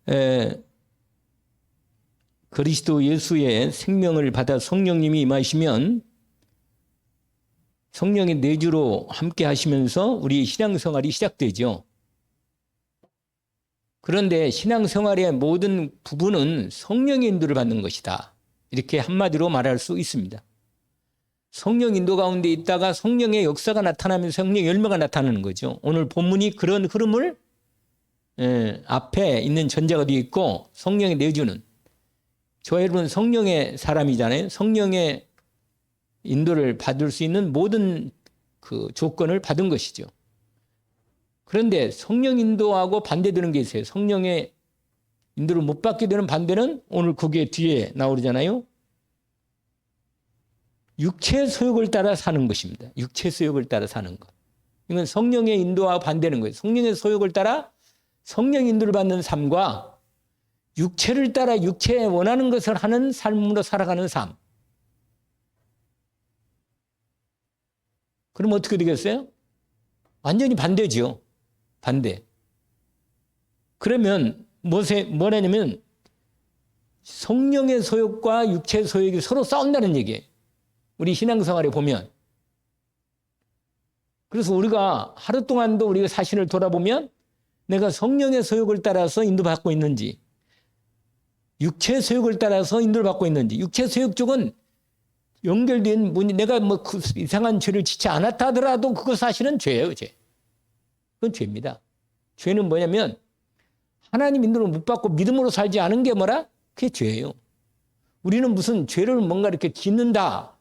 에, 그리스도 예수의 생명을 받아 성령님이 임하시면 성령의 내주로 함께 하시면서 우리 신앙생활이 시작되죠. 그런데 신앙생활의 모든 부분은 성령의 인도를 받는 것이다. 이렇게 한마디로 말할 수 있습니다. 성령 인도 가운데 있다가 성령의 역사가 나타나면서 성령의 열매가 나타나는 거죠. 오늘 본문이 그런 흐름을 앞에 있는 전제가 되어 있고 성령의 내주는 저 여러분 성령의 사람이잖아요. 성령의 인도를 받을 수 있는 모든 그 조건을 받은 것이죠. 그런데 성령 인도하고 반대되는 게 있어요. 성령의 인도를 못 받게 되는 반대는 오늘 그게 뒤에 나오잖아요. 육체의 소욕을 따라 사는 것입니다. 육체의 소욕을 따라 사는 것. 이건 성령의 인도와 반대는 거예요. 성령의 소욕을 따라 성령 인도를 받는 삶과 육체를 따라 육체에 원하는 것을 하는 삶으로 살아가는 삶. 그럼 어떻게 되겠어요? 완전히 반대죠. 반대. 그러면 뭐냐면 성령의 소욕과 육체의 소욕이 서로 싸운다는 얘기예요. 우리 신앙생활에 보면. 그래서 우리가 하루 동안도 우리가 자신을 돌아보면 내가 성령의 소욕을 따라서 인도받고 있는지 육체의 소욕을 따라서 인도를 받고 있는지 육체의 소욕 쪽은 연결된 내가 뭐 그 이상한 죄를 짓지 않았다 하더라도 그거 사실은 죄예요. 죄. 그건 죄입니다. 죄는 뭐냐면 하나님 인도를 못 받고 믿음으로 살지 않은 게 뭐라? 그게 죄예요. 우리는 무슨 죄를 뭔가 이렇게 짓는다.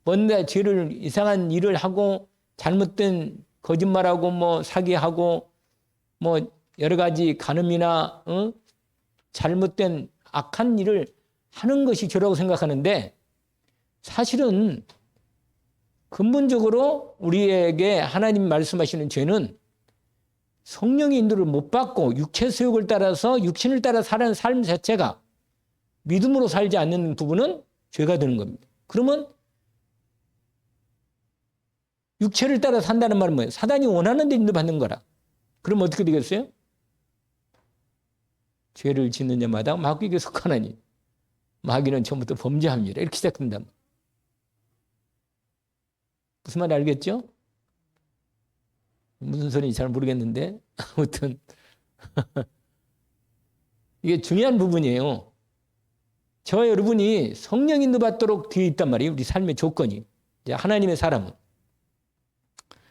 뭔가 죄를 이상한 일을 하고 잘못된 거짓말하고 뭐 사기하고 뭐 여러 가지 간음이나 잘못된 악한 일을 하는 것이 죄라고 생각하는데 사실은 근본적으로 우리에게 하나님 말씀하시는 죄는 성령의 인도를 못 받고 육체 소욕을 따라서 육신을 따라 사는 삶 자체가 믿음으로 살지 않는 부분은 죄가 되는 겁니다. 그러면 육체를 따라 산다는 말은 뭐예요? 사단이 원하는 데 인도받는 거라. 그럼 어떻게 되겠어요? 죄를 짓는 자마다 마귀에게 속하나니 마귀는 처음부터 범죄합니다. 이렇게 시작된다. 무슨 말인지 알겠죠? 무슨 소리인지 잘 모르겠는데 아무튼 이게 중요한 부분이에요. 저와 여러분이 성령 인도 받도록 되어 있단 말이에요. 우리 삶의 조건이. 하나님의 사람은.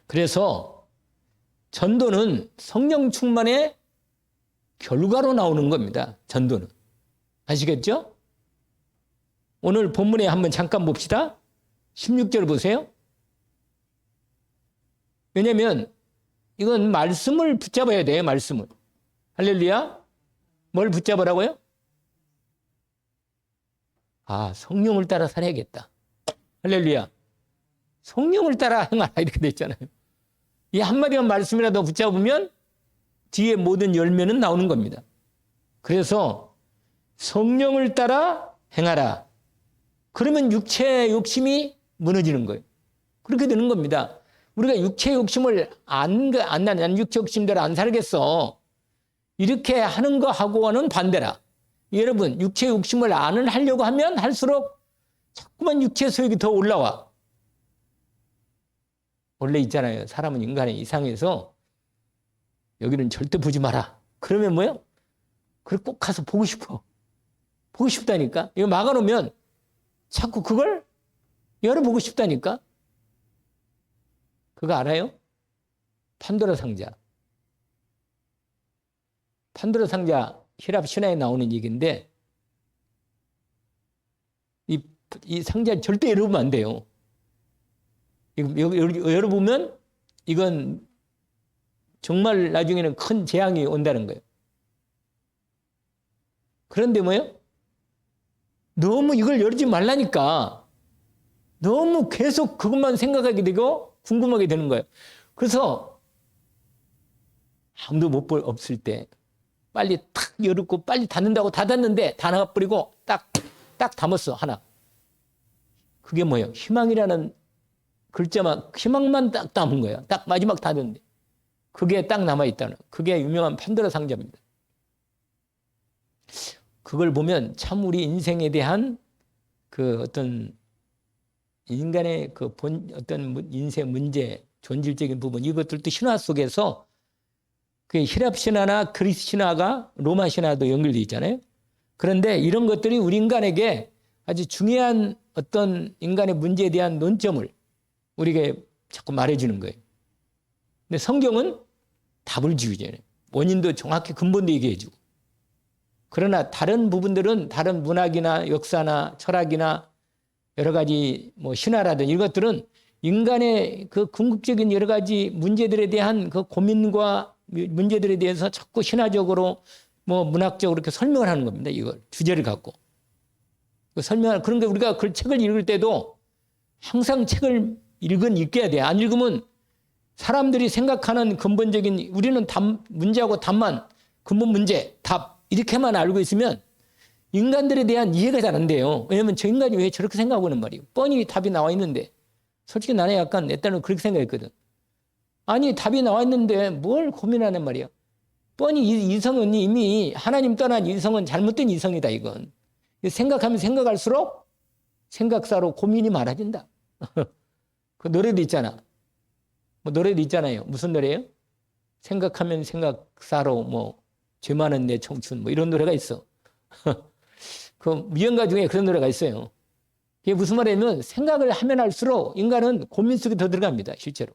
그래서 전도는 성령 충만의 결과로 나오는 겁니다. 전도는. 아시겠죠? 오늘 본문에 한번 잠깐 봅시다. 16절 보세요. 왜냐하면 이건 말씀을 붙잡아야 돼요. 말씀을. 할렐루야. 뭘 붙잡으라고요? 성령을 따라 살아야겠다. 할렐루야. 성령을 따라 행하라 이렇게 돼 있잖아요. 이 한마디만 말씀이라도 붙잡으면 뒤에 모든 열매는 나오는 겁니다. 그래서 성령을 따라 행하라. 그러면 육체의 욕심이 무너지는 거예요. 그렇게 되는 겁니다. 우리가 육체의 욕심을 난 육체 욕심대로 안 살겠어. 이렇게 하는 거하고는 반대라. 여러분, 육체의 욕심을 안 하려고 하면 할수록 자꾸만 육체의 소욕이 더 올라와. 원래 있잖아요. 사람은 인간의 이상해서 여기는 절대 보지 마라. 그러면 뭐예요? 그걸 꼭 가서 보고 싶어. 보고 싶다니까. 이거 막아놓으면 자꾸 그걸 열어보고 싶다니까. 그거 알아요? 판도라 상자. 판도라 상자 히랍 신화에 나오는 얘기인데 이 상자 절대 열어보면 안 돼요. 열어보면 이건 정말 나중에는 큰 재앙이 온다는 거예요. 그런데 뭐예요? 너무 이걸 열지 말라니까 너무 계속 그것만 생각하게 되고 궁금하게 되는 거예요. 그래서 아무도 못 볼 없을 때 빨리 탁 열고 빨리 닫는다고 닫았는데 다 나가버리고 딱 담았어 하나. 그게 뭐예요? 희망이라는 글자만 희망만 딱 담은 거예요. 딱 마지막 닫았는데 그게 딱 남아있다는 그게 유명한 판도라 상자입니다. 그걸 보면 참 우리 인생에 대한 그 어떤 인간의 그 어떤 인생 문제, 존재적인 부분, 이것들도 신화 속에서 그 히랍 신화나 그리스 신화가 로마 신화도 연결되어 있잖아요. 그런데 이런 것들이 우리 인간에게 아주 중요한 어떤 인간의 문제에 대한 논점을 우리에게 자꾸 말해주는 거예요. 근데 성경은 답을 주잖아요. 원인도 정확히 근본도 얘기해주고. 그러나 다른 부분들은 다른 문학이나 역사나 철학이나 여러 가지 뭐 신화라든 이런 것들은 인간의 그 궁극적인 여러 가지 문제들에 대한 그 고민과 문제들에 대해서 자꾸 신화적으로 뭐 문학적으로 이렇게 설명을 하는 겁니다. 이걸 주제를 갖고 그런 게 우리가 그 책을 읽을 때도 항상 책을 읽어야 돼. 안 읽으면 사람들이 생각하는 근본적인 우리는 문제하고 답만 근본 문제 답 이렇게만 알고 있으면 인간들에 대한 이해가 잘 안 돼요. 왜냐하면 저 인간이 왜 저렇게 생각하고 있는 말이에요. 뻔히 답이 나와 있는데 솔직히 나는 약간 내 딸은 그렇게 생각했거든. 아니 답이 나와 있는데 뭘 고민하는 말이야. 뻔히 이성은 이미 하나님 떠난 이성은 잘못된 이성이다 이건. 생각하면 생각할수록 생각사로 고민이 많아진다. 그 노래도 있잖아. 뭐 노래도 있잖아요. 무슨 노래예요? 생각하면 생각사로 뭐 죄 많은 내 청춘 뭐 이런 노래가 있어. 그 미연가 중에 그런 노래가 있어요. 이게 무슨 말이냐면 생각을 하면 할수록 인간은 고민 속에 더 들어갑니다. 실제로.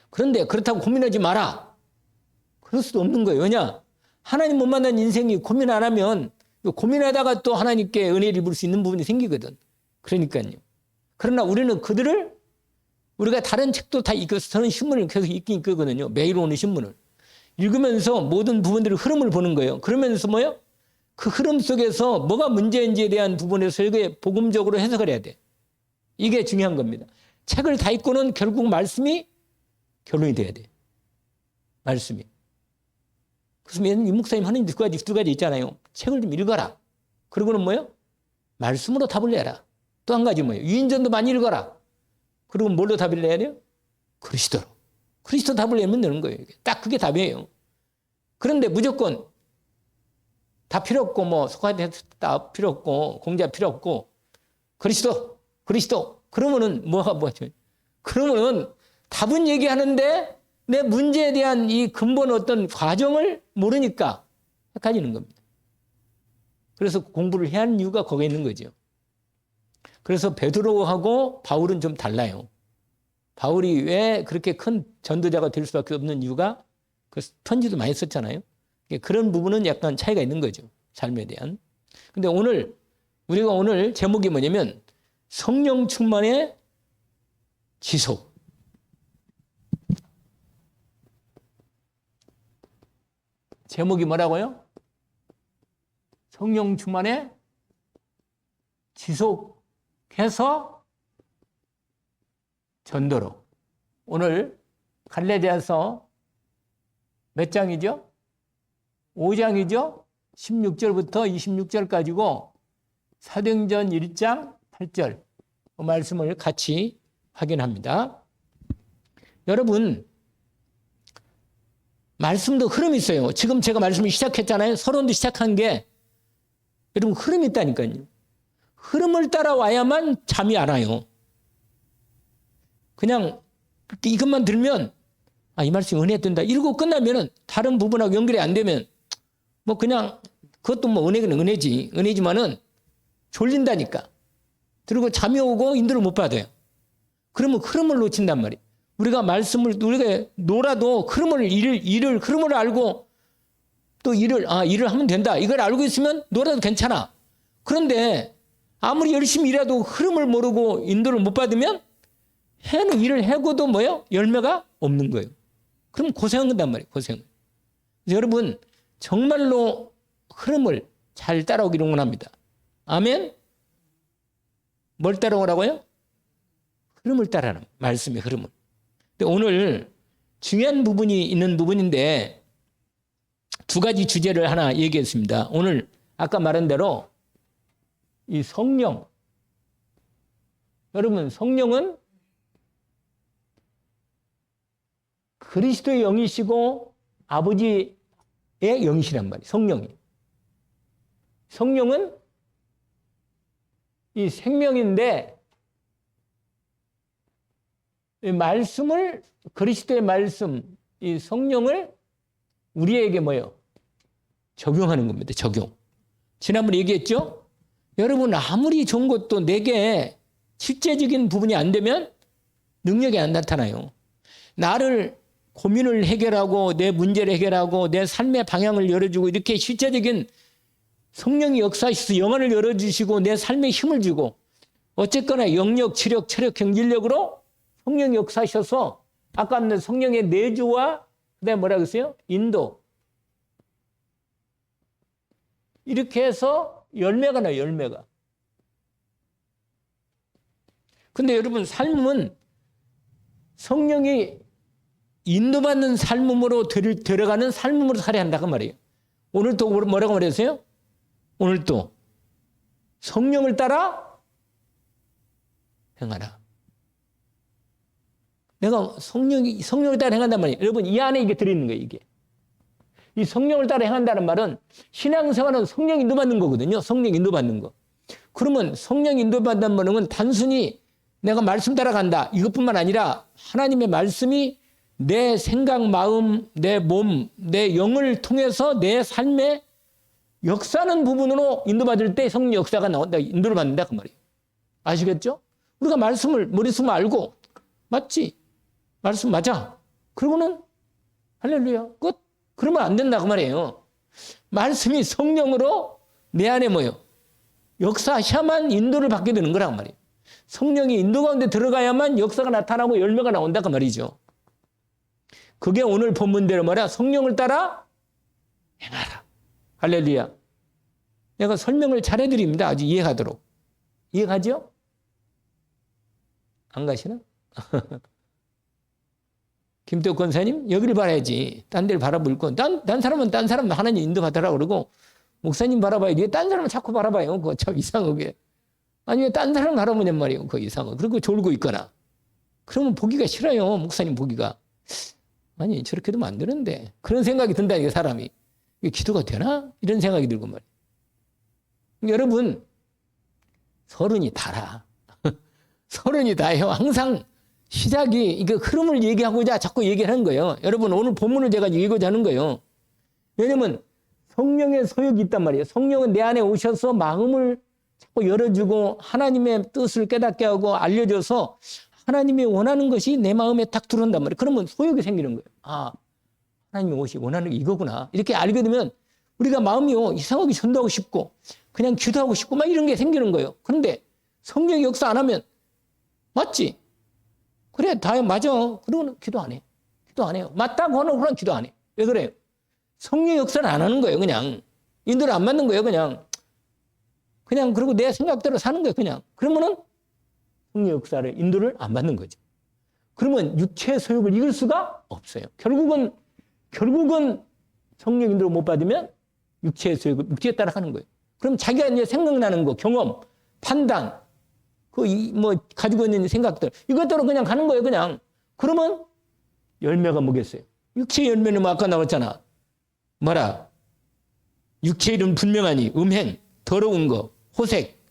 그런데 그렇다고 고민하지 마라. 그럴 수도 없는 거예요. 왜냐? 하나님 못 만난 인생이 고민 안 하면 고민하다가 또 하나님께 은혜를 입을 수 있는 부분이 생기거든. 그러니까요. 그러나 우리는 그들을 우리가 다른 책도 다 읽어서 저는 신문을 계속 읽긴 읽거든요. 매일 오는 신문을. 읽으면서 모든 부분들의 흐름을 보는 거예요. 그러면서 뭐요? 그 흐름 속에서 뭐가 문제인지에 대한 부분에서 이게 복음적으로 해석을 해야 돼. 이게 중요한 겁니다. 책을 다 읽고는 결국 말씀이 결론이 돼야 돼. 말씀이. 그래서 이 목사님 하는 두 가지 있잖아요. 책을 좀 읽어라. 그리고는 뭐요? 말씀으로 답을 내라. 또 한 가지 뭐예요? 유인전도 많이 읽어라. 그리고 뭘로 답을 내야 돼요? 그리스도로. 그리스도 답을 내면 되는 거예요. 딱 그게 답이에요. 그런데 무조건 다 필요 없고 뭐 소카테스 다 필요 없고 공자 필요 없고 그리스도 그러면은 뭐죠? 그러면은 답은 얘기하는데 내 문제에 대한 이 근본 어떤 과정을 모르니까 헷갈리는 겁니다. 그래서 공부를 해야 하는 이유가 거기에 있는 거죠. 그래서 베드로하고 바울은 좀 달라요. 바울이 왜 그렇게 큰 전도자가 될 수밖에 없는 이유가 그 편지도 많이 썼잖아요. 그런 부분은 약간 차이가 있는 거죠. 삶에 대한. 근데 우리가 오늘 제목이 뭐냐면 성령 충만의 지속. 제목이 뭐라고요? 성령 충만의 지속해서 전도로. 오늘 갈라디아서 몇 장이죠? 5장이죠? 16절부터 26절까지고 사도행전 1장 8절 그 말씀을 같이 확인합니다. 여러분 말씀도 흐름이 있어요. 지금 제가 말씀을 시작했잖아요. 서론도 시작한 게 여러분 흐름이 있다니까요. 흐름을 따라와야만 잠이 안 와요. 그냥 이것만 들면 이 말씀이 은혜 된다 이러고 끝나면은 다른 부분하고 연결이 안 되면 뭐 그냥 그것도 뭐 은혜지만은 졸린다니까. 그리고 잠이 오고 인도를 못 받아요. 그러면 흐름을 놓친단 말이에요. 우리가 놀아도 흐름을 알고 또 일을 하면 된다. 이걸 알고 있으면 놀아도 괜찮아. 그런데 아무리 열심히 일해도 흐름을 모르고 인도를 못 받으면 일을 해고도 열매가 없는 거예요. 그럼 고생한단 말이에요. 고생을. 여러분 정말로 흐름을 잘 따라오기를 원합니다. 아멘? 뭘 따라오라고요? 흐름을 따라라. 말씀의 흐름을. 근데 오늘 중요한 부분이 있는 부분인데 두 가지 주제를 하나 얘기했습니다. 오늘 아까 말한 대로 이 성령. 여러분 성령은 그리스도의 영이시고 아버지 영이시란 말이에요. 성령이. 성령은 이 생명인데 이 말씀을 그리스도의 말씀, 이 성령을 우리에게 뭐예요? 적용하는 겁니다. 적용. 지난번에 얘기했죠? 여러분 아무리 좋은 것도 내게 실제적인 부분이 안 되면 능력이 안 나타나요. 나를 고민을 해결하고 내 문제를 해결하고 내 삶의 방향을 열어주고 이렇게 실제적인 성령이 역사하셔서 영혼을 열어주시고 내 삶에 힘을 주고 어쨌거나 영역, 지력, 체력, 경질력으로 성령이 역사하셔서 아까 말한 성령의 내주와 그다음에 뭐라 그랬어요? 인도. 이렇게 해서 열매가 나요. 열매가. 근데 여러분 삶은 성령이 인도받는 삶으로 들어가는 삶으로 살아야 한다고 말이에요. 오늘도 뭐라고 말했어요? 오늘도 성령을 따라 행하라. 내가 성령을 따라 행한단 말이에요. 여러분 이 안에 이게 들어있는 거예요. 이게. 이 성령을 따라 행한다는 말은 신앙생활은 성령 인도받는 거거든요. 성령 인도받는 거. 그러면 성령 인도받는 말은 단순히 내가 말씀 따라간다. 이것뿐만 아니라 하나님의 말씀이 내 생각, 마음, 내 몸, 내 영을 통해서 내 삶에 역사하는 부분으로 인도받을 때 성령 역사가 나온다. 인도를 받는다. 그 말이에요. 아시겠죠? 우리가 말씀을 머릿속에 알고 맞지? 말씀 맞아. 그러고는 할렐루야. 끝. 그러면 안 된다. 그 말이에요. 말씀이 성령으로 내 안에 뭐예요? 역사해야만 인도를 받게 되는 거란 말이에요. 성령이 인도 가운데 들어가야만 역사가 나타나고 열매가 나온다. 그 말이죠. 그게 오늘 본문대로 말이야. 성령을 따라 행하라. 할렐루야. 내가 설명을 잘해드립니다. 아주 이해하도록. 이해가죠? 안 가시나? 김태욱 권사님, 여기를 바라야지. 딴 데를 바라볼 건. 딴 사람은 딴 사람 하나님 인도받으라 그러고, 목사님 바라봐야지. 왜 딴 사람을 자꾸 바라봐요? 그거 참 이상하게. 아니, 왜 딴 사람 바라보냔 말이에요. 그거 이상하고. 그리고 졸고 있거나. 그러면 보기가 싫어요. 목사님 보기가. 아니, 저렇게 되면 안 되는데. 그런 생각이 든다니까, 사람이. 이게 기도가 되나? 이런 생각이 들고 말이에요. 여러분, 서른이 다라. 서른이 다예요. 항상 시작이, 이거 흐름을 얘기하고자 자꾸 얘기를 하는 거예요. 여러분, 오늘 본문을 제가 얘기하고자 하는 거예요. 왜냐면 성령의 소욕이 있단 말이에요. 성령은 내 안에 오셔서 마음을 자꾸 열어주고 하나님의 뜻을 깨닫게 하고 알려줘서 하나님이 원하는 것이 내 마음에 딱 들어온단 말이에요. 그러면 소욕이 생기는 거예요. 아, 하나님이 오시 원하는 게 이거구나. 이렇게 알게 되면 우리가 마음이 이상하게 전도하고 싶고 그냥 기도하고 싶고 막 이런 게 생기는 거예요. 그런데 성령이 역사 안 하면 맞지? 그래, 다 맞아. 그러고는 기도 안 해. 기도 안 해요. 맞다고 하는 그런 기도 안 해. 왜 그래요? 성령 역사를 안 하는 거예요, 그냥. 인도를 안 맞는 거예요, 그냥. 그냥 그리고 내 생각대로 사는 거예요, 그냥. 그러면은 성령 역사를, 인도를 안 받는 거죠. 그러면 육체의 소욕을 이길 수가 없어요. 결국은 성령 인도를 못 받으면 육체의 소욕을 육체에 따라 하는 거예요. 그럼 자기가 이제 생각나는 거, 경험, 판단, 가지고 있는 생각들, 이것대로 그냥 가는 거예요, 그냥. 그러면 열매가 뭐겠어요? 육체의 열매는 뭐 아까 나왔잖아. 뭐라? 육체의 이름 분명하니, 음행, 더러운 거, 호색,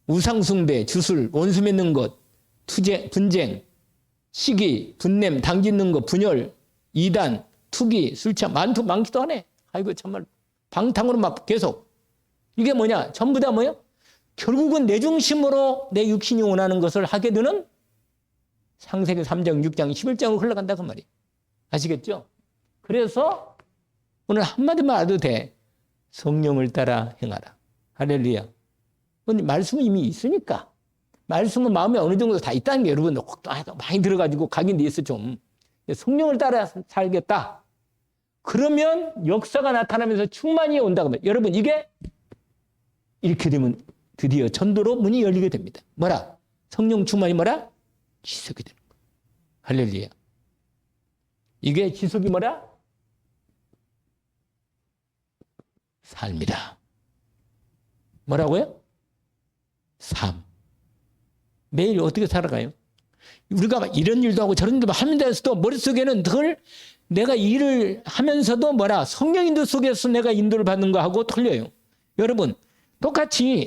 우상숭배, 주술, 원수 맺는 것, 분쟁, 시기, 분냄, 당짓는 것, 분열, 이단, 투기, 술취함, 많기도 하네. 아이고, 정말. 방탕으로 막 계속. 이게 뭐냐? 전부 다 뭐예요? 결국은 내 중심으로 내 육신이 원하는 것을 하게 되는 창세기 3장, 6장, 11장으로 흘러간다 그 말이에요. 아시겠죠? 그래서 오늘 한마디만 알아도 돼. 성령을 따라 행하라. 할렐루야. 말씀은 이미 있으니까. 말씀은 마음에 어느 정도 다 있다는 게 여러분 많이 들어가지고 각인돼 있어 좀. 성령을 따라 살겠다. 그러면 역사가 나타나면서 충만히 온다고 말이에요. 여러분 이게 이렇게 되면 드디어 전도로 문이 열리게 됩니다. 뭐라? 성령 충만이 뭐라? 지속이 되는 거예요. 할렐루야. 이게 지속이 뭐라? 삶이다. 뭐라고요? 삶. 매일 어떻게 살아가요? 우리가 이런 일도 하고 저런 일도 하면서 머릿속에는 늘 내가 일을 하면서도 뭐라 성령 인도 속에서 내가 인도를 받는 거하고 틀려요. 여러분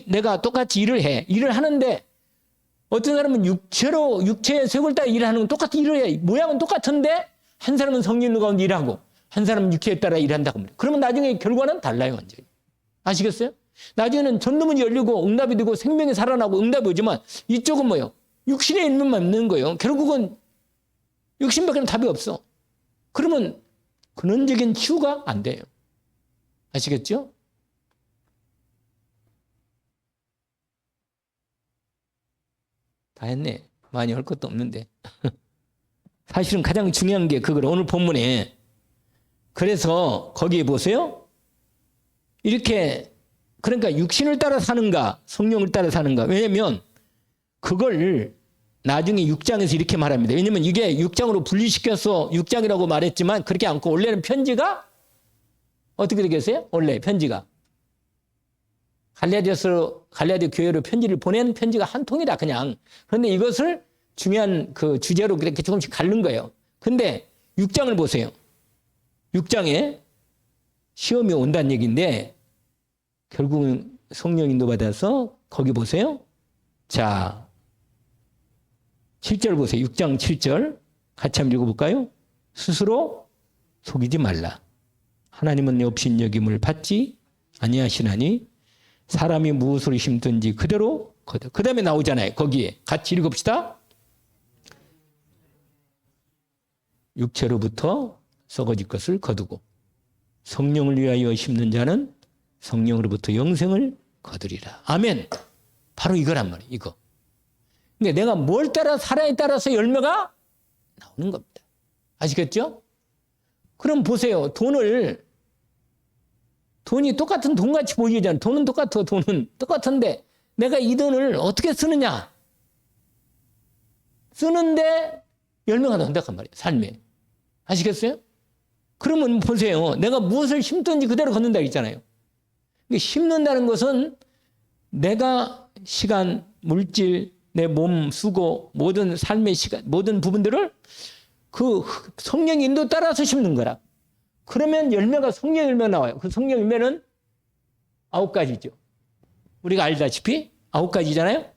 내가 똑같이 일을 해. 일을 하는데 어떤 사람은 육체의 세골 따라 일을 하는 건 똑같은 일을 해. 모양은 똑같은데 한 사람은 성령 인도 가운데 일하고 한 사람은 육체에 따라 일한다고 합니다. 그러면 나중에 결과는 달라요. 완전히. 아시겠어요? 나중에는 전도문이 열리고 응답이 되고 생명이 살아나고 응답이 오지만 이쪽은 뭐예요? 육신의 일만 있는 거예요. 결국은 육신밖에는 답이 없어. 그러면 근원적인 치유가 안 돼요. 아시겠죠? 다 했네. 많이 할 것도 없는데. 사실은 가장 중요한 게 그거를 오늘 본문에 그래서 거기에 보세요. 이렇게 그러니까 육신을 따라 사는가 성령을 따라 사는가. 왜냐하면 그걸 나중에 6장에서 이렇게 말합니다. 왜냐하면 이게 6장으로 분리시켜서 6장이라고 말했지만 그렇게 않고 원래는 편지가 어떻게 되겠어요? 원래 편지가 갈라디아 교회로 편지를 보낸 편지가 한 통이다 그냥. 그런데 이것을 중요한 그 주제로 그렇게 조금씩 가른 거예요. 근데 6장을 보세요. 6장에 시험이 온다는 얘기인데 결국은 성령 인도 받아서 거기 보세요. 자, 7절 보세요. 6장 7절 같이 한번 읽어볼까요? 스스로 속이지 말라. 하나님은 없인 여김을 받지 아니하시나니 사람이 무엇으로 심든지 그대로 거둬. 그 다음에 나오잖아요. 거기에 같이 읽읍시다. 육체로부터 썩어질 것을 거두고 성령을 위하여 심는 자는 성령으로부터 영생을 거두리라. 아멘. 바로 이거란 말이에요. 이거. 근데 내가 뭘 따라 살아에 따라서 열매가 나오는 겁니다. 아시겠죠? 그럼 보세요. 돈이 똑같은 돈같이 보이잖아요. 돈은 똑같아. 돈은 똑같은데 내가 이 돈을 어떻게 쓰느냐. 쓰는데 열매가 나온다고 말이에요. 삶에. 아시겠어요? 그러면 보세요. 내가 무엇을 심든지 그대로 걷는다 했잖아요. 심는다는 것은 내가 시간, 물질, 내 몸, 수고, 모든 삶의 시간, 모든 부분들을 그 성령 인도 따라서 심는 거라. 그러면 열매가 성령 열매가 나와요. 그 성령 열매는 9가지죠. 우리가 알다시피 9가지잖아요.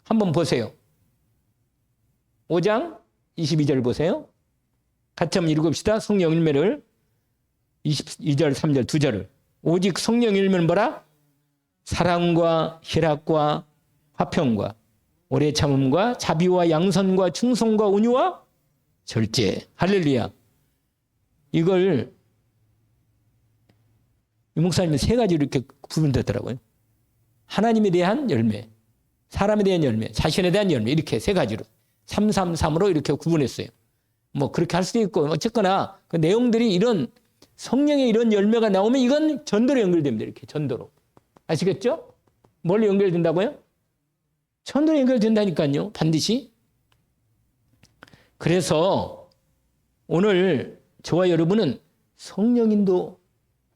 한번 보세요. 5장 22절 보세요. 같이 한번 읽읍시다. 성령 열매를 22절, 3절, 2절을. 오직 성령 열매는 뭐라? 사랑과 희락과 화평과 오래 참음과 자비와 양선과 충성과 온유와 절제. 할렐루야. 이걸 이 목사님이 3가지로 이렇게 구분됐더라고요. 하나님에 대한 열매, 사람에 대한 열매, 자신에 대한 열매 이렇게 3가지로 333으로 이렇게 구분했어요. 뭐 그렇게 할 수도 있고 어쨌거나 그 내용들이 이런 성령의 이런 열매가 나오면 이건 전도로 연결됩니다. 이렇게 전도로. 아시겠죠? 뭘로 연결된다고요? 전도로 연결된다니까요. 반드시. 그래서 오늘 저와 여러분은 성령인도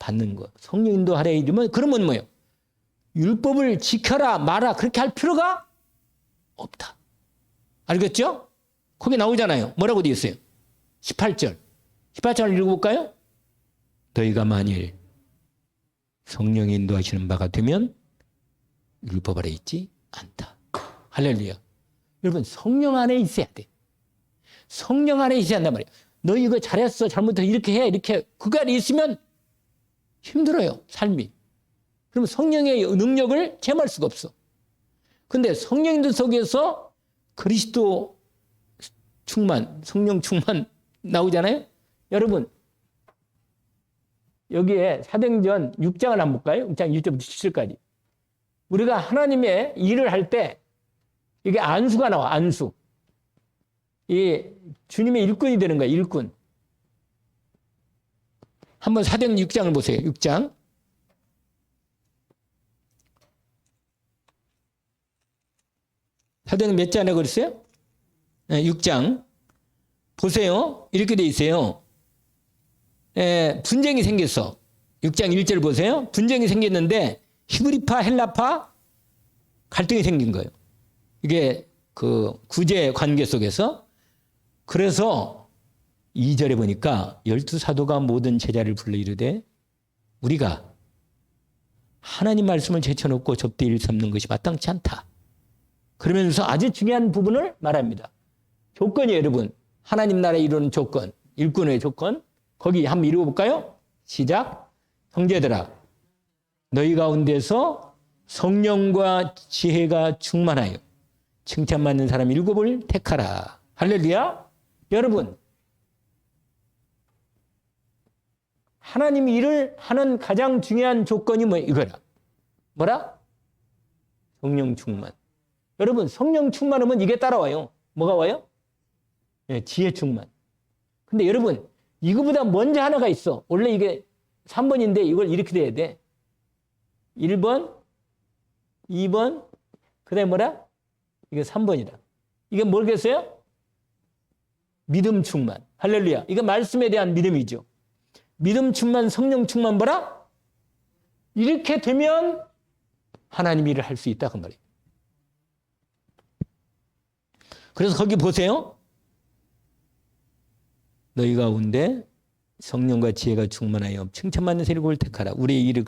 받는 거. 성령인도 하라 이러면 그러면 뭐예요? 율법을 지켜라 마라 그렇게 할 필요가 없다. 알겠죠? 거기 나오잖아요. 뭐라고 되어 있어요? 18절. 18절 읽어볼까요? 너희가 만일 성령이 인도하시는 바가 되면 율법 아래 있지 않다. 할렐루야. 여러분 성령 안에 있어야 돼. 성령 안에 있어야 한단 말이에요. 너 이거 잘했어 잘못했어 이렇게 해 이렇게 그거 안에 있으면 힘들어요. 삶이. 그러면 성령의 능력을 체험할 수가 없어. 근데 성령인들 속에서 그리스도 충만 성령 충만 나오잖아요. 여러분 여기에 사도행전 6장을 한번 볼까요? 6장 1절부터 7절까지. 우리가 하나님의 일을 할 때 이게 안수가 나와. 안수. 이 주님의 일꾼이 되는 거야. 일꾼. 한번 사도행전 6장을 보세요. 6장. 사도행전 몇 장이라고 그랬어요? 네, 6장. 보세요. 이렇게 돼 있어요. 분쟁이 생겼어. 6장 1절 보세요. 분쟁이 생겼는데 히브리파, 헬라파 갈등이 생긴 거예요. 이게 그 구제 관계 속에서. 그래서 2절에 보니까 12사도가 모든 제자를 불러 이르되 우리가 하나님 말씀을 제쳐놓고 접대일 삼는 것이 마땅치 않다. 그러면서 아주 중요한 부분을 말합니다. 조건이에요, 여러분. 하나님 나라에 이루는 조건, 일꾼의 조건. 거기 한번 읽어볼까요? 시작. 형제들아, 너희 가운데서 성령과 지혜가 충만하여 칭찬받는 사람 7을 택하라. 할렐루야. 여러분, 하나님이 일을 하는 가장 중요한 조건이 이거라. 뭐라? 성령 충만. 여러분, 성령 충만하면 이게 따라와요. 뭐가 와요? 네, 지혜 충만. 근데 여러분, 이거보다 먼저 하나가 있어. 원래 이게 3번인데 이걸 이렇게 돼야 돼. 1번, 2번, 그 다음에 뭐라? 이게 3번이다. 이게 뭐겠어요? 믿음 충만. 할렐루야. 이거 말씀에 대한 믿음이죠. 믿음 충만, 성령 충만 뭐라? 이렇게 되면 하나님 일을 할 수 있다 그 말이에요. 그래서 거기 보세요. 너희 가운데 성령과 지혜가 충만하여 칭찬받는 세력을 택하라. 우리의 일을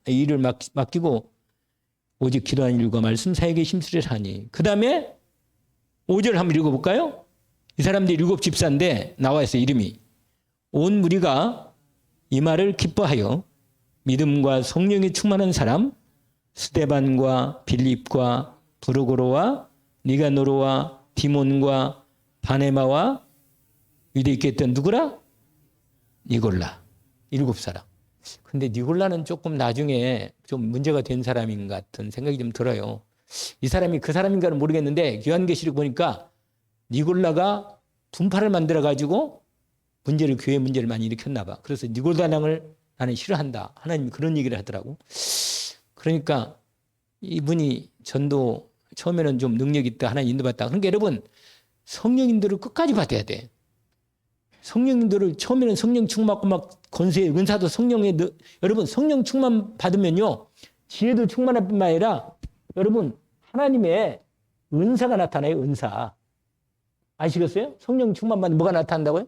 일을 맡기고 오직 기도하는 일과 말씀 사역에 힘쓰리라 하니. 그 다음에 5절 한번 읽어볼까요? 이 사람들이 7 집사인데 나와 있어요. 이름이. 온 무리가 이 말을 기뻐하여 믿음과 성령이 충만한 사람 스데반과 빌립과 브루고로와 니가노로와 디몬과 바네마와 유대에 있겠던 누구라? 니골라. 7사람. 근데 니골라는 조금 나중에 좀 문제가 된 사람인 것 같은 생각이 좀 들어요. 이 사람이 그 사람인가는 모르겠는데 요한계시록 보니까 니골라가 분파를 만들어가지고 교회 문제를 많이 일으켰나 봐. 그래서 니골라당을 나는 싫어한다. 하나님이 그런 얘기를 하더라고. 그러니까 이분이 전도 처음에는 좀 능력 있다. 하나님 인도받다. 그러니까 여러분 성령님들을 끝까지 받아야 돼. 성령님들을 처음에는 성령 충만 받고 막 권세 은사도 여러분 성령 충만 받으면요. 지혜도 충만할 뿐만 아니라 여러분 하나님의 은사가 나타나요. 은사. 아시겠어요? 성령 충만 받으면 뭐가 나타난다고요?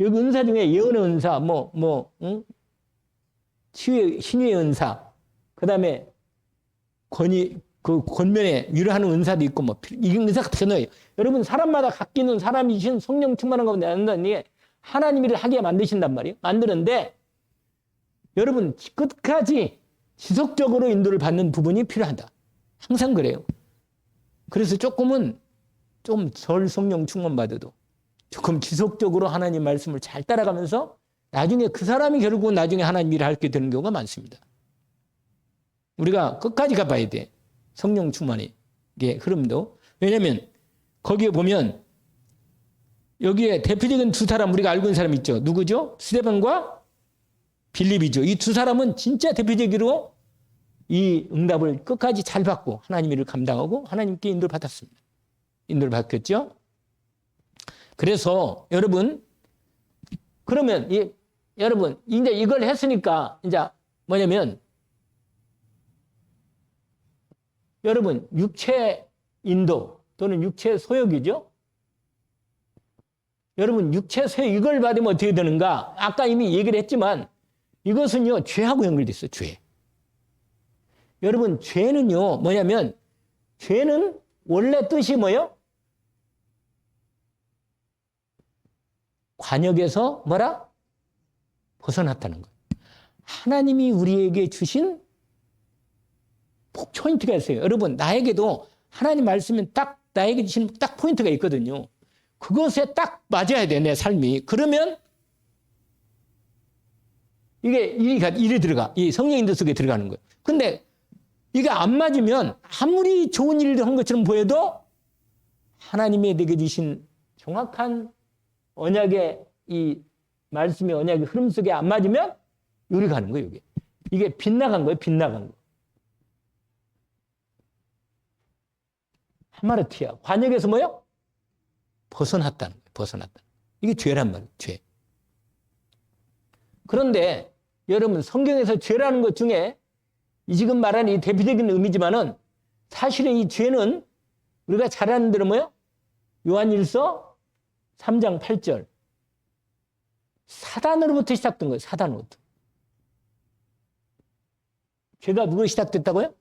여기 은사 중에 예언의 은사, 치유의, 신유의 은사, 그 다음에 권면에 위로하는 은사도 있고, 이 은사가 다 넣어요. 여러분, 사람마다 갖고 있는 사람이신 성령 충만한 가운데 안다는 게 하나님 일을 하게 만드신단 말이에요. 만드는데, 여러분, 끝까지 지속적으로 인도를 받는 부분이 필요하다. 항상 그래요. 그래서 조금은 좀 덜 성령 충만 받아도 조금 지속적으로 하나님 말씀을 잘 따라가면서 나중에 그 사람이 결국 나중에 하나님 일을 하게 되는 경우가 많습니다. 우리가 끝까지 가봐야 돼. 성령 충만의 흐름도. 왜냐하면 거기에 보면 여기에 대표적인 2사람 우리가 알고 있는 사람 있죠. 누구죠? 스데반과 빌립이죠. 이 2사람은 진짜 대표적으로 이 응답을 끝까지 잘 받고 하나님 일을 감당하고 하나님께 인도를 받았습니다. 인도를 받겠죠. 그래서 여러분 그러면 여러분 이제 이걸 했으니까 이제 뭐냐면 여러분 육체 인도 또는 육체 소욕이죠. 여러분 육체 소욕 이걸 받으면 어떻게 되는가? 아까 이미 얘기를 했지만 이것은요 죄하고 연결돼 있어요. 죄. 여러분 죄는요 뭐냐면 죄는 원래 뜻이 뭐예요? 관역에서 뭐라? 벗어났다는 거예요. 하나님이 우리에게 주신 포인트가 있어요. 여러분 나에게도 하나님 말씀은 딱 나에게 주신 딱 포인트가 있거든요. 그것에 딱 맞아야 돼 내 삶이. 그러면 이게 일이 들어가. 이 성령인도 속에 들어가는 거예요. 근데 이게 안 맞으면 아무리 좋은 일을 한 것처럼 보여도 하나님이 내게 주신 정확한 언약의 이 말씀의 언약의 흐름 속에 안 맞으면 요리 가는 거예요. 이게 빗나간 거예요. 빗나간 거. 하마르티아. 관역에서 뭐요? 벗어났다는 거예요. 벗어났다. 이게 죄란 말이에요. 죄. 그런데 여러분 성경에서 죄라는 것 중에 이 지금 말하는 이 대표적인 의미지만은 사실은 이 죄는 우리가 잘 아는 대로 뭐요? 요한일서 3장 8절. 사단으로부터 시작된 거예요. 사단으로부터. 죄가 누구로 시작됐다고요?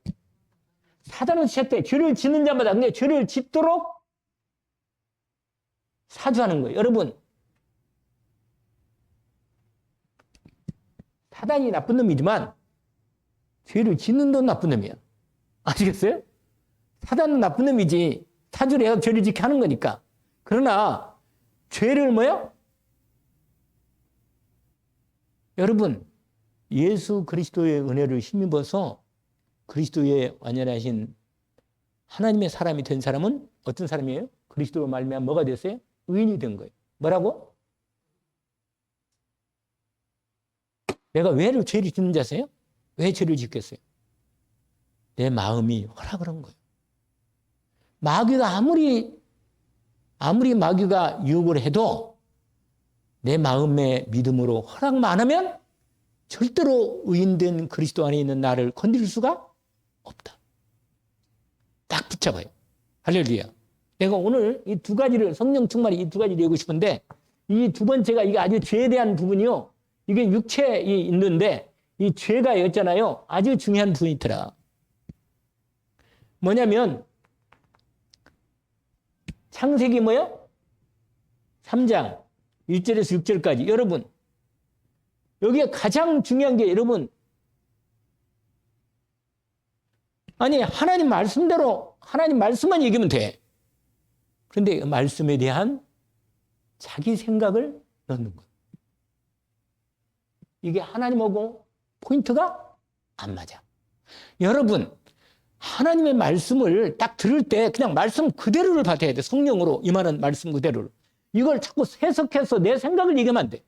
사단으로 시작돼. 죄를 짓는 자마다 그냥 죄를 짓도록 사주하는 거예요. 여러분, 사단이 나쁜 놈이지만 죄를 짓는 놈은 나쁜 놈이야. 아시겠어요? 사단은 나쁜 놈이지. 사주를 해서 죄를 짓게 하는 거니까. 그러나 죄를 뭐요? 여러분, 예수 그리스도의 은혜를 힘입어서 그리스도의 완전하신 하나님의 사람이 된 사람은 어떤 사람이에요? 그리스도로 말미암아 뭐가 됐어요? 의인이 된 거예요. 뭐라고? 내가 왜 죄를 짓는 자세요? 왜 죄를 짓겠어요? 내 마음이 허락을 한 거예요. 마귀가 아무리 마귀가 유혹을 해도 내 마음의 믿음으로 허락만 안 하면 절대로 의인된 그리스도 안에 있는 나를 건드릴 수가 없다. 딱 붙잡아요. 할렐루야. 내가 오늘 이 두 가지를, 성령 충만이 이 두 가지를 얘기하고 싶은데, 이 두 번째가 이게 아주 죄에 대한 부분이요. 이게 육체에 있는데, 이 죄가 있잖아요. 아주 중요한 부분이 있더라. 뭐냐면, 창세기 뭐요? 3장 1절에서 6절까지. 여러분, 여기에 가장 중요한 게 여러분, 아니 하나님 말씀대로 하나님 말씀만 얘기하면 돼. 그런데 그 말씀에 대한 자기 생각을 넣는 거예요. 이게 하나님하고 포인트가 안 맞아. 여러분, 하나님의 말씀을 딱 들을 때 그냥 말씀 그대로를 받아야 돼. 성령으로 임하는 말씀 그대로를. 이걸 자꾸 해석해서 내 생각을 얘기하면 안 돼.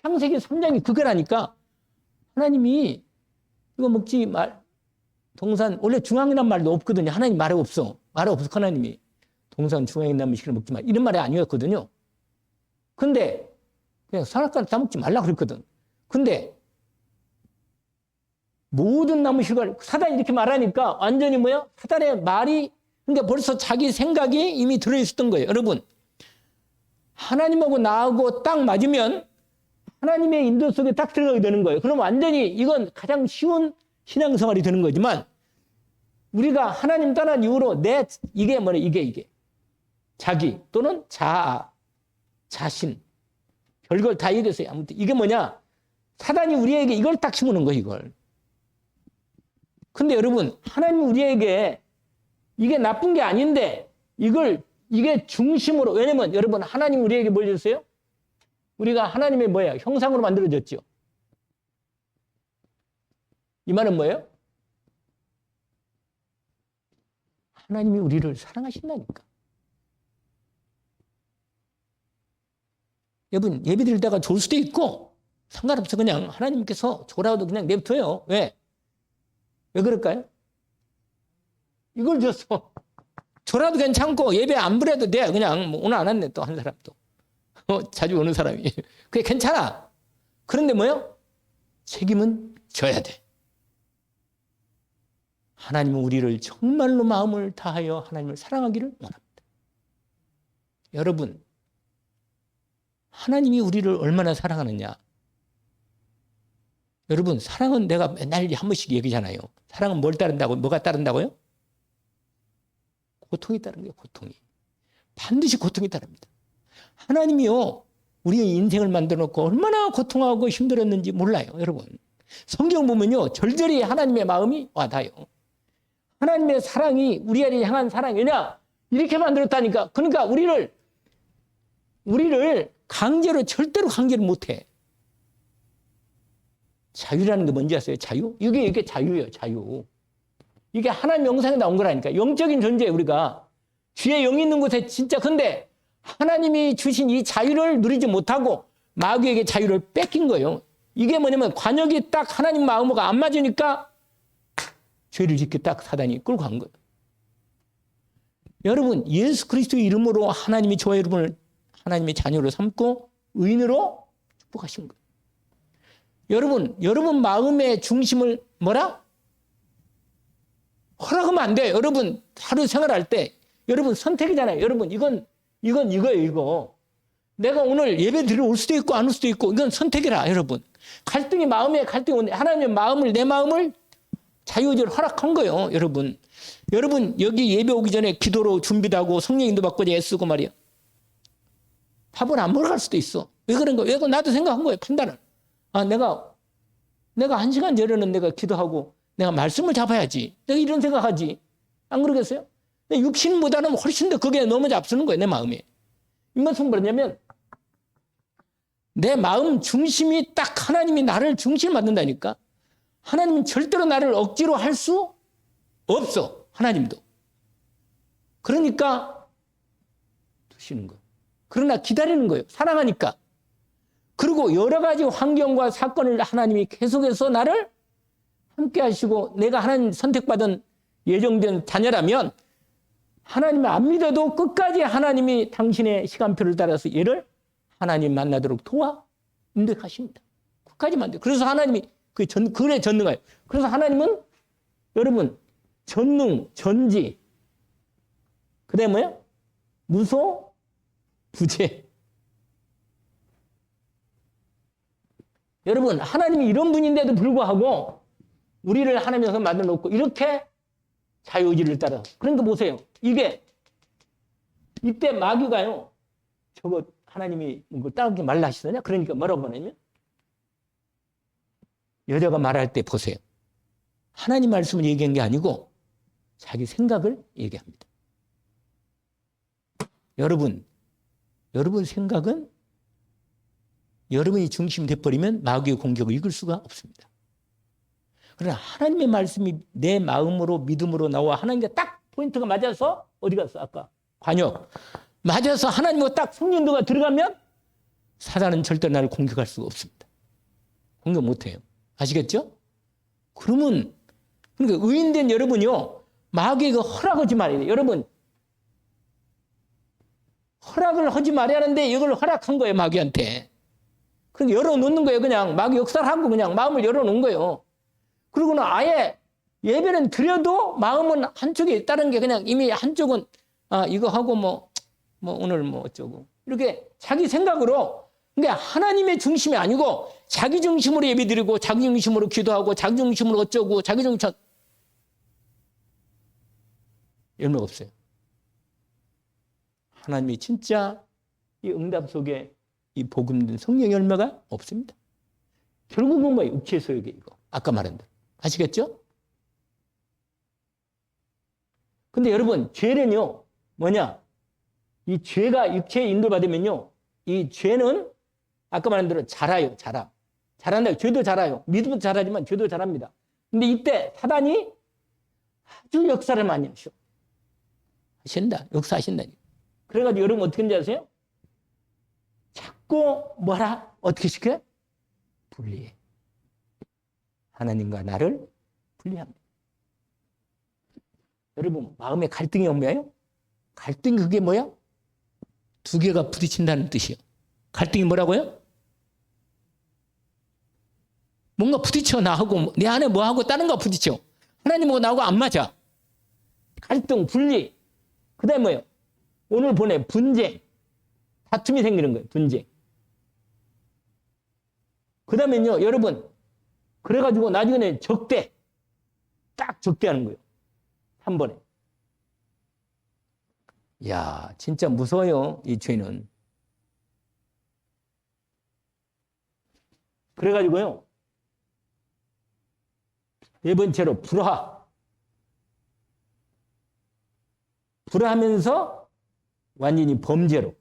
창세기 3장이 그거라니까. 하나님이 이거 먹지 말, 동산, 원래 중앙이란 말도 없거든요. 하나님 말에 없어. 말에 없어, 하나님이. 동산 중앙에 있는 음식을 먹지 마. 이런 말이 아니었거든요. 근데, 그냥 선악과를 따먹지 말라 그랬거든. 근데, 모든 나무 실과를, 사단이 이렇게 말하니까 완전히 뭐야? 사단의 말이, 그러니까 벌써 자기 생각이 이미 들어있었던 거예요. 여러분, 하나님하고 나하고 딱 맞으면 하나님의 인도 속에 딱 들어가게 되는 거예요. 그럼 완전히 이건 가장 쉬운 신앙생활이 되는 거지만, 우리가 하나님 떠난 이후로 이게 뭐냐, 이게. 자기 또는 자아, 자신, 별걸 다 얘기했어요. 아무튼 이게 뭐냐, 사단이 우리에게 이걸 딱 심어놓은 거예요, 이걸. 근데 여러분, 하나님 우리에게 이게 나쁜 게 아닌데, 이게 중심으로, 왜냐면 여러분, 하나님 우리에게 뭘 줬어요? 우리가 하나님의 뭐야? 형상으로 만들어졌죠. 이 말은 뭐예요? 하나님이 우리를 사랑하신다니까. 여러분, 예배 드릴 때가 좋을 수도 있고, 상관없어. 그냥 하나님께서 좋아라도 그냥 냅둬요. 왜 그럴까요? 이걸 줬어. 줘라도 괜찮고, 예배 안 부려도 돼. 그냥 뭐 오늘 안 왔네, 또 한 사람도. 자주 오는 사람이. 그게 괜찮아. 그런데 뭐요? 책임은 져야 돼. 하나님은 우리를 정말로 마음을 다하여 하나님을 사랑하기를 원합니다. 여러분, 하나님이 우리를 얼마나 사랑하느냐. 여러분, 사랑은 내가 맨날 한 번씩 얘기잖아요. 사랑은 뭘 따른다고? 뭐가 따른다고요? 고통이 따른 거예요, 고통이. 반드시 고통이 따릅니다. 하나님이요, 우리의 인생을 만들어 놓고 얼마나 고통하고 힘들었는지 몰라요, 여러분. 성경 보면요, 절절히 하나님의 마음이 와닿아요. 하나님의 사랑이 우리를 향한 사랑이냐? 이렇게 만들었다니까. 그러니까 우리를 절대로 강제로 못해. 자유라는 게 뭔지 아세요? 자유? 이게 자유예요, 자유. 이게 하나님 영상에 나온 거라니까. 영적인 존재예요, 우리가. 주의 영이 있는 곳에 진짜. 근데 하나님이 주신 이 자유를 누리지 못하고 마귀에게 자유를 뺏긴 거예요. 이게 뭐냐면 관역이 딱 하나님 마음과 안 맞으니까 죄를 짓게 딱 사단이 끌고 간 거예요. 여러분, 예수 그리스도의 이름으로 하나님이 저와 여러분을 하나님의 자녀로 삼고 의인으로 축복하신 거예요. 여러분 마음의 중심을 뭐라? 허락하면 안 돼요. 여러분, 하루 생활할 때 여러분 선택이잖아요. 여러분, 이건 이거예요, 이거. 내가 오늘 예배 드리러 올 수도 있고 안 올 수도 있고 이건 선택이라 여러분. 갈등이 마음에 갈등이 오는데 하나님의 마음을 내 마음을 자유의지를 허락한 거예요. 여러분. 여러분 여기 예배 오기 전에 기도로 준비도 하고 성령 인도 받고 애쓰고 말이야. 밥은 안 먹어갈 수도 있어. 왜 그런 거야? 왜 나도 생각한 거예요. 판단을. 아 내가 1시간 전에는 내가 기도하고 내가 말씀을 잡아야지. 내가 이런 생각하지. 안 그러겠어요? 육신보다는 훨씬 더 그게 너무 앞서는 거예요. 내 마음에. 이 말씀 뭐냐면 내 마음 중심이 딱 하나님이 나를 중심 만든다니까. 하나님은 절대로 나를 억지로 할 수 없어. 하나님도. 그러니까 두시는 거예요. 그러나 기다리는 거예요. 사랑하니까. 그리고 여러 가지 환경과 사건을 하나님이 계속해서 나를 함께 하시고 내가 하나님 선택받은 예정된 자녀라면 하나님을 안 믿어도 끝까지 하나님이 당신의 시간표를 따라서 얘를 하나님 만나도록 도와 인도하십니다. 끝까지 만들어요. 그래서 하나님이 그래 전능해요. 그래서 하나님은 여러분 전능, 전지 그 다음에 뭐예요? 무소, 부재. 여러분 하나님이 이런 분인데도 불구하고 우리를 하나님에서 만들어 놓고 이렇게 자유의지를 따라서 그러니까 보세요. 이때 마귀가요. 저거 하나님이 뭐 따르지 말라 하시더냐? 그러니까 뭐라고 하냐면 여자가 말할 때 보세요. 하나님 말씀을 얘기한 게 아니고 자기 생각을 얘기합니다. 여러분 생각은 여러분이 중심이 돼버리면 마귀의 공격을 이길 수가 없습니다. 그러나 하나님의 말씀이 내 마음으로 믿음으로 나와 하나님과 딱 포인트가 맞아서 어디 갔어 아까? 관역. 맞아서 하나님과 딱 성령도가 들어가면 사단은 절대 나를 공격할 수가 없습니다. 공격 못해요. 아시겠죠? 그러면 그러니까 의인된 여러분이요. 마귀가 허락하지 말아야 돼요. 여러분 허락을 하지 말아야 하는데 이걸 허락한 거예요. 마귀한테. 그러니까 열어놓는 거예요. 그냥 마귀 역사를 하고 그냥 마음을 열어놓은 거예요. 그리고는 아예 예배는 드려도 마음은 한쪽에 있다는 게 그냥 이미 한쪽은 이거 하고 뭐 오늘 뭐 어쩌고 이렇게 자기 생각으로 그러니까 하나님의 중심이 아니고 자기 중심으로 예배 드리고 자기 중심으로 기도하고 자기 중심으로 어쩌고 자기 중심 열매가 없어요. 하나님이 진짜 이 응답 속에 이 복음된 성령의 열매가 없습니다. 결국은 뭐예요? 육체의 소욕이 이거. 아까 말한 대로. 아시겠죠? 근데 여러분 죄는요. 뭐냐? 이 죄가 육체에 인도받으면요. 이 죄는 아까 말한 대로 자라요. 자란다. 죄도 자라요. 믿음도 자라지만 죄도 자랍니다. 근데 이때 사단이 아주 역사를 많이 하신다. 역사하신다니까. 그래가지고 여러분 어떻게 하는지 아세요? 자꾸 어떻게 시켜요? 분리해. 하나님과 나를 분리합니다. 여러분 마음에 갈등이 오면요? 갈등이 그게 뭐야? 두 개가 부딪힌다는 뜻이에요. 갈등이 뭐라고요? 뭔가 부딪혀 나하고 내 안에 뭐하고 다른 거 부딪혀. 하나님하고 나하고 안 맞아. 갈등, 분리. 그 다음에 뭐예요? 오늘 보내 분쟁. 다툼이 생기는 거예요. 분쟁. 그 다음에요. 여러분 그래가지고 나중에는 적대. 딱 적대하는 거예요. 한 번에. 이야 진짜 무서워요. 이 죄는. 그래가지고요. 네 번째로 불화하면서 완전히 범죄로.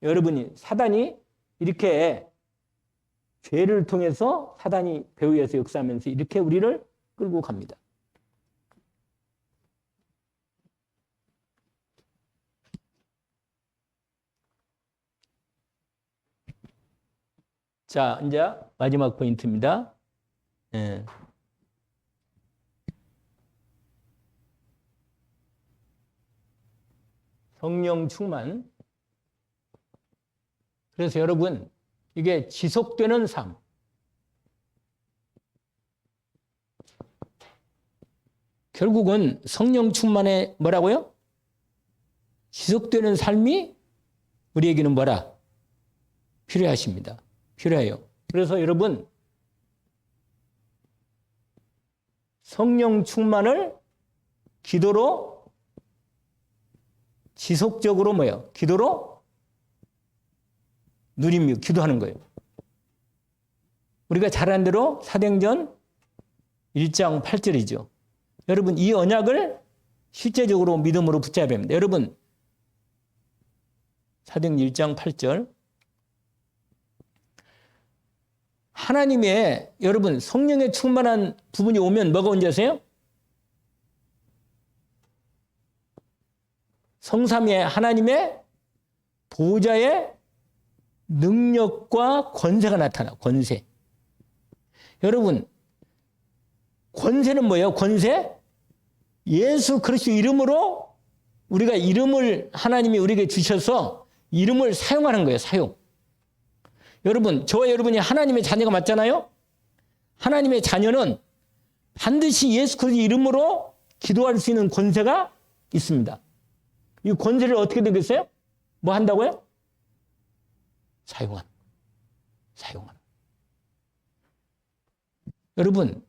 여러분이 사단이 이렇게 죄를 통해서 사단이 배후에서 역사하면서 이렇게 우리를 끌고 갑니다. 자, 이제 마지막 포인트입니다. 예. 성령 충만. 그래서 여러분, 이게 지속되는 삶. 결국은 성령 충만의 뭐라고요? 지속되는 삶이 우리에게는 뭐라? 필요하십니다. 필요해요. 그래서 여러분, 성령 충만을 기도로 지속적으로 뭐예요? 기도로 누립니다. 기도하는 거예요. 우리가 잘 아는 대로 사도행전 1장 8절이죠. 여러분, 이 언약을 실제적으로 믿음으로 붙잡아야 합니다. 여러분, 사도행전 1장 8절. 하나님의, 여러분, 성령에 충만한 부분이 오면 뭐가 온지 아세요? 성삼위의 하나님의 보좌의 능력과 권세가 나타나. 권세. 여러분, 권세는 뭐예요? 권세? 예수 그리스도 이름으로 우리가 이름을 하나님이 우리에게 주셔서 이름을 사용하는 거예요. 사용. 여러분, 저와 여러분이 하나님의 자녀가 맞잖아요? 하나님의 자녀는 반드시 예수 그리스도 이름으로 기도할 수 있는 권세가 있습니다. 이 권세를 어떻게 되겠어요? 뭐 한다고요? 사용하는. 여러분,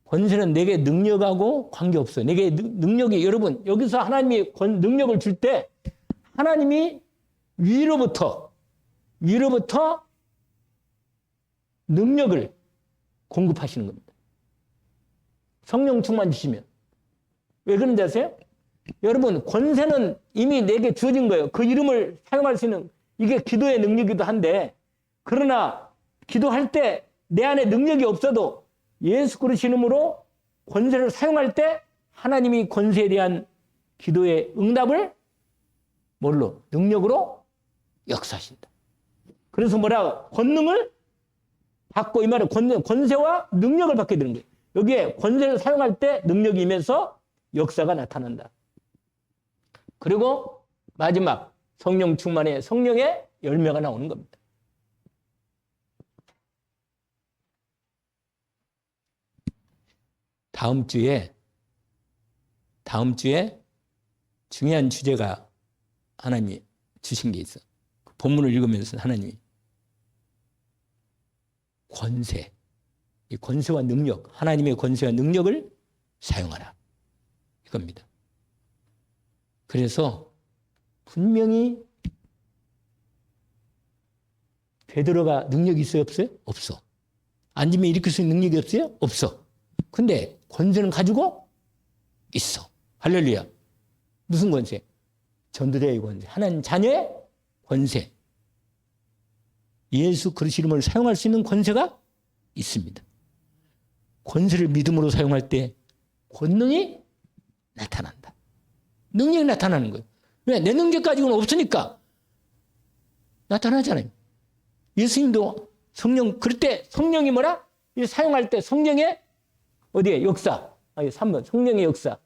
권세는 내게 능력하고 관계없어요. 내게 능력이, 여러분, 여기서 하나님이 능력을 줄 때 하나님이 위로부터 능력을 공급하시는 겁니다. 성령 충만 주시면. 왜 그런지 아세요? 여러분, 권세는 이미 내게 주어진 거예요. 그 이름을 사용할 수 있는, 이게 기도의 능력이기도 한데, 그러나 기도할 때 내 안에 능력이 없어도 예수 그리스도 이름으로 권세를 사용할 때 하나님이 권세에 대한 기도의 응답을 뭘로? 능력으로 역사하신다. 그래서 뭐라? 권능을 받고, 이 말은 권세와 능력을 받게 되는 거예요. 여기에 권세를 사용할 때 능력이 임해서 역사가 나타난다. 그리고 마지막 성령 충만의 성령의 열매가 나오는 겁니다. 다음 주에 중요한 주제가 하나님이 주신 게 있어. 그 본문을 읽으면서 하나님이 권세, 이 권세와 능력, 하나님의 권세와 능력을 사용하라. 이겁니다. 그래서 분명히 베드로가 능력이 있어요? 없어요? 없어. 앉으면 일으킬 수 있는 능력이 없어요? 없어. 근데 권세는 가지고 있어. 할렐루야. 무슨 권세? 전도자의 권세. 하나님 자녀의 권세. 예수 그리스도 이름을 사용할 수 있는 권세가 있습니다. 권세를 믿음으로 사용할 때 권능이 나타난다. 능력이 나타나는 거예요. 왜? 내 능력 가지고는 없으니까 나타나잖아요. 예수님도 성령, 그럴 때 성령이 뭐라? 사용할 때 성령의 어디에? 역사. 3번. 성령의 역사.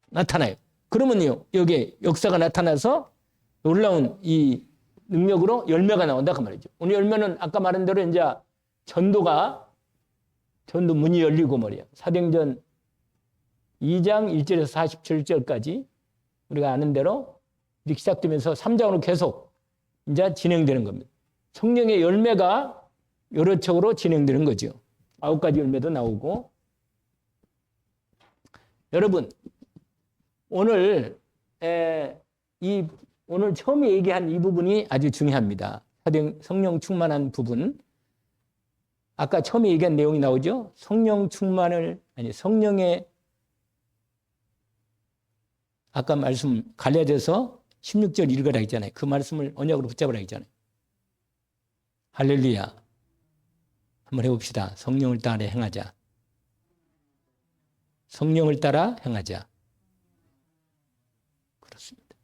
나타나요. 그러면요, 여기에 역사가 나타나서 놀라운 이 능력으로 열매가 나온다. 그 말이죠. 오늘 열매는 아까 말한 대로 이제 전도 문이 열리고 말이야. 사도행전 2장 1절에서 47절까지 우리가 아는 대로 이렇게 시작되면서 3장으로 계속 이제 진행되는 겁니다. 성령의 열매가 여러 척으로 진행되는 거죠. 9가지 열매도 나오고. 여러분, 오늘 처음에 얘기한 이 부분이 아주 중요합니다. 성령 충만한 부분. 아까 처음에 얘기한 내용이 나오죠. 성령의 아까 말씀 갈라디아서 16절 읽으라 했잖아요. 그 말씀을 언약으로 붙잡으라 했잖아요. 할렐루야. 한번 해봅시다. 성령을 따라 행하자. 성령을 따라 행하자. 그렇습니다.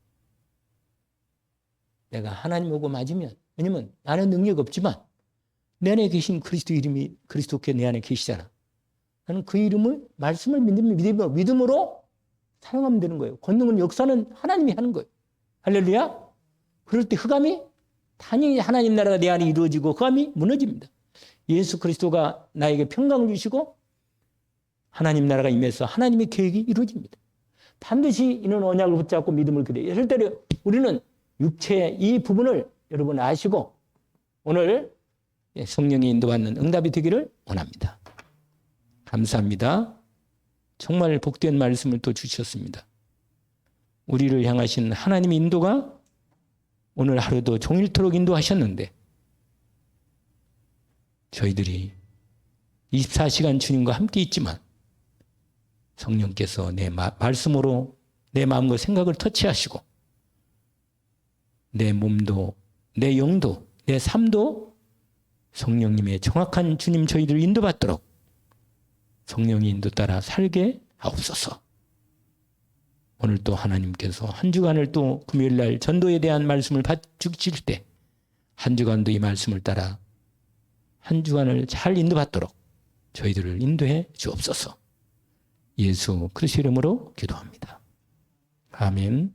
내가 하나님하고 맞으면, 왜냐면 나는 능력 없지만 내 안에 계신 그리스도 이름이 그리스도께 내 안에 계시잖아. 나는 그 이름을, 말씀을 믿음으로 사용하면 되는 거예요. 권능은 역사는 하나님이 하는 거예요. 할렐루야. 그럴 때 흑암이 당연히 하나님 나라가 내 안에 이루어지고 흑암이 무너집니다. 예수 그리스도가 나에게 평강을 주시고 하나님 나라가 임해서 하나님의 계획이 이루어집니다. 반드시 이는 언약을 붙잡고 믿음을 그대로. 절대로 우리는 육체의 이 부분을 여러분 아시고 오늘 성령이 인도받는 응답이 되기를 원합니다. 감사합니다. 정말 복된 말씀을 또 주셨습니다. 우리를 향하신 하나님의 인도가 오늘 하루도 종일토록 인도하셨는데 저희들이 24시간 주님과 함께 있지만 성령께서 내 말씀으로 내 마음과 생각을 터치하시고 내 몸도 내 영도 내 삶도 성령님의 정확한 주님 저희들 인도받도록 성령의 인도 따라 살게 하옵소서. 오늘 또 하나님께서 한 주간을 또 금요일날 전도에 대한 말씀을 주실 때 한 주간도 이 말씀을 따라 한 주간을 잘 인도받도록 저희들을 인도해 주옵소서. 예수 그리스도 이름으로 기도합니다. 아멘.